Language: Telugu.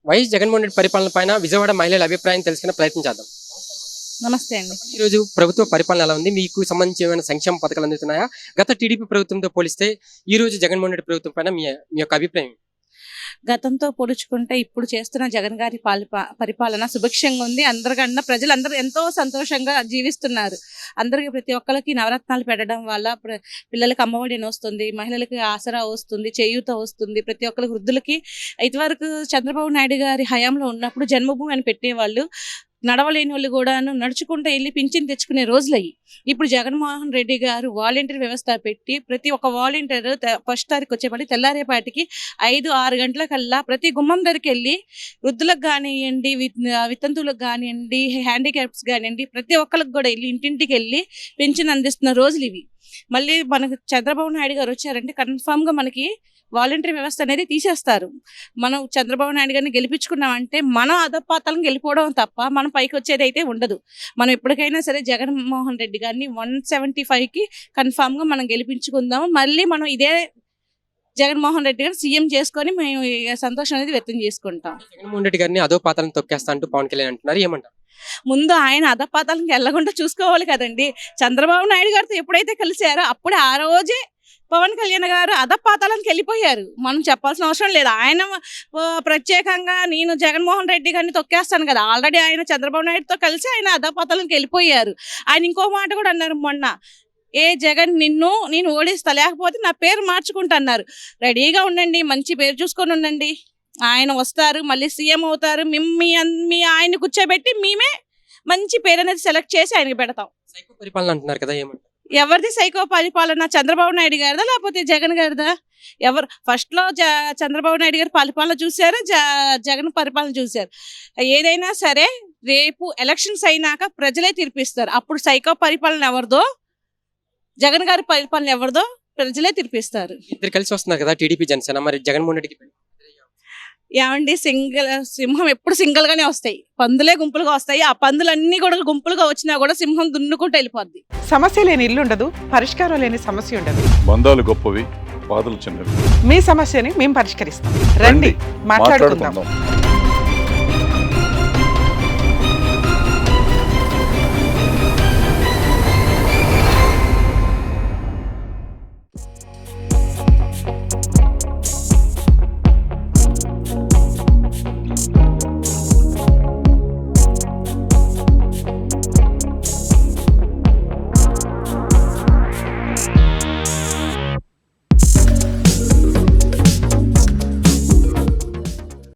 వైఎస్ జగన్మోహన్ రెడ్డి పరిపాలన పైన విజయవాడ మహిళల అభిప్రాయం తెలుసుకునే ప్రయత్నం చేద్దాం. నమస్తే అండి. ఈరోజు ప్రభుత్వ పరిపాలన ఎలా ఉంది? మీకు సంబంధించి ఏమైనా సంక్షేమ పథకాలు అందుతున్నాయా? గత టీడీపీ ప్రభుత్వంతో పోలిస్తే ఈ రోజు జగన్మోహన్ రెడ్డి ప్రభుత్వం పైన మీ యొక్క అభిప్రాయం? గతంతో పోల్చుకుంటే ఇప్పుడు చేస్తున్న జగన్ గారి పరిపాలన సుభిక్షంగా ఉంది. అందరికన్నా ప్రజలందరూ ఎంతో సంతోషంగా జీవిస్తున్నారు. అందరికీ ప్రతి ఒక్కరికి నవరత్నాలు పెట్టడం వల్ల పిల్లలకి అమ్మఒడి వస్తుంది, మహిళలకి ఆసరా వస్తుంది, చేయూత వస్తుంది. ప్రతి ఒక్కరికి వృద్ధులకి ఇదివరకు చంద్రబాబు నాయుడు గారి హయాంలో ఉన్నప్పుడు జన్మభూమి అని పెట్టేవాళ్ళు. నడవలేని వాళ్ళు కూడాను నడుచుకుంటూ వెళ్ళి పింఛన్ తెచ్చుకునే రోజులయ్యి. ఇప్పుడు జగన్మోహన్ రెడ్డి గారు వాలంటీర్ వ్యవస్థ పెట్టి ప్రతి ఒక్క వాలంటీర్ ఫస్ట్ తారీఖు వచ్చేపాటి తెల్లారేపాటికి 5-6 గంటలకల్లా ప్రతి గుమ్మం దగ్గరికి వెళ్ళి వృద్ధులకు కానివ్వండి, వితంతువులకు కానివ్వండి, హ్యాండిక్యాప్స్ కానివ్వండి, ప్రతి ఒక్కరికి కూడా వెళ్ళి ఇంటింటికి వెళ్ళి పింఛన్ అందిస్తున్న రోజులు ఇవి. మళ్ళీ మనకు చంద్రబాబు నాయుడు గారు వచ్చారంటే కన్ఫామ్గా మనకి వాలంటరీ వ్యవస్థ అనేది తీసేస్తారు. మనం చంద్రబాబు నాయుడు గారిని గెలిపించుకున్నామంటే మనం అధపాతాలను గెలిపోవడం తప్ప మనం పైకి వచ్చేది అయితే ఉండదు. మనం ఎప్పటికైనా సరే జగన్మోహన్ రెడ్డి గారిని 175కి కన్ఫామ్గా మనం గెలిపించుకుందాము. మళ్ళీ మనం ఇదే జగన్మోహన్ రెడ్డి గారు సీఎం చేసుకొని మేము సంతోషం అనేది వ్యక్తం చేసుకుంటాం. జగన్మోహన్ రెడ్డి గారిని అధోపాతాలను తొక్కేస్తా అంటూ పవన్ కళ్యాణ్ అంటున్నారు, ఏమంటారు? ముందు ఆయన అధపాతాలకు వెళ్ళకుండా చూసుకోవాలి కదండి. చంద్రబాబు నాయుడు గారితో ఎప్పుడైతే కలిసారో అప్పుడే ఆ రోజే పవన్ కళ్యాణ్ గారు అధపాతాలకు వెళ్ళిపోయారు. మనం చెప్పాల్సిన అవసరం లేదు. ఆయన ప్రత్యేకంగా నేను జగన్మోహన్ రెడ్డి గారిని తొక్కేస్తాను కదా, ఆల్రెడీ ఆయన చంద్రబాబు నాయుడుతో కలిసి ఆయన అధపాతాలకు వెళ్ళిపోయారు. ఆయన ఇంకో మాట కూడా అన్నారు మొన్న, జగన్ నేను ఓడిస్తా, లేకపోతే నా పేరు మార్చుకుంటా అన్నారు. రెడీగా ఉండండి, మంచి పేరు చూసుకొని ఉండండి. ఆయన వస్తారు, మళ్ళీ సీఎం అవుతారు. మీ ఆయన కూర్చోబెట్టి మేమే మంచి పేరు అనేది సెలెక్ట్ చేసి ఆయనకి పెడతాం. సైకో పరిపాలన అంటున్నారు కదా, ఏమంటారు? ఎవరిది సైకో పరిపాలన? చంద్రబాబు నాయుడు గారిదా లేకపోతే జగన్ గారిదా? ఎవరు ఫస్ట్లో చంద్రబాబు నాయుడు గారి పరిపాలన చూశారు, జగన్ పరిపాలన చూశారు. ఏదైనా సరే రేపు ఎలక్షన్స్ అయినాక ప్రజలే తీర్పిస్తారు. అప్పుడు సైకో పరిపాలన ఎవరిదో, జగన్ గారి పరిపాలన ఎవరిదో ప్రజలే తీర్పిస్తారు. ఇద్దరు కలిసి వస్తున్నారు కదా టీడీపీ జనసేన, మరి జగన్మోహన్ రెడ్డికి ఏమండి, సింహం ఎప్పుడు సింగిల్ గానే వస్తాయి, పందులే గుంపులుగా వస్తాయి. ఆ పందులన్నీ కూడా గుంపులుగా వచ్చినా కూడా సింహం దున్నుకుంటూ వెళ్ళిపోద్ది. సమస్య లేని ఇల్లు ఉండదు, పరిష్కారం లేని సమస్య ఉండదు. బంధాలు గొప్పవి, బాధలు చిన్నవి. మీ సమస్యని మేము పరిష్కరిస్తాం. రండి, మాట్లాడుకుందాం.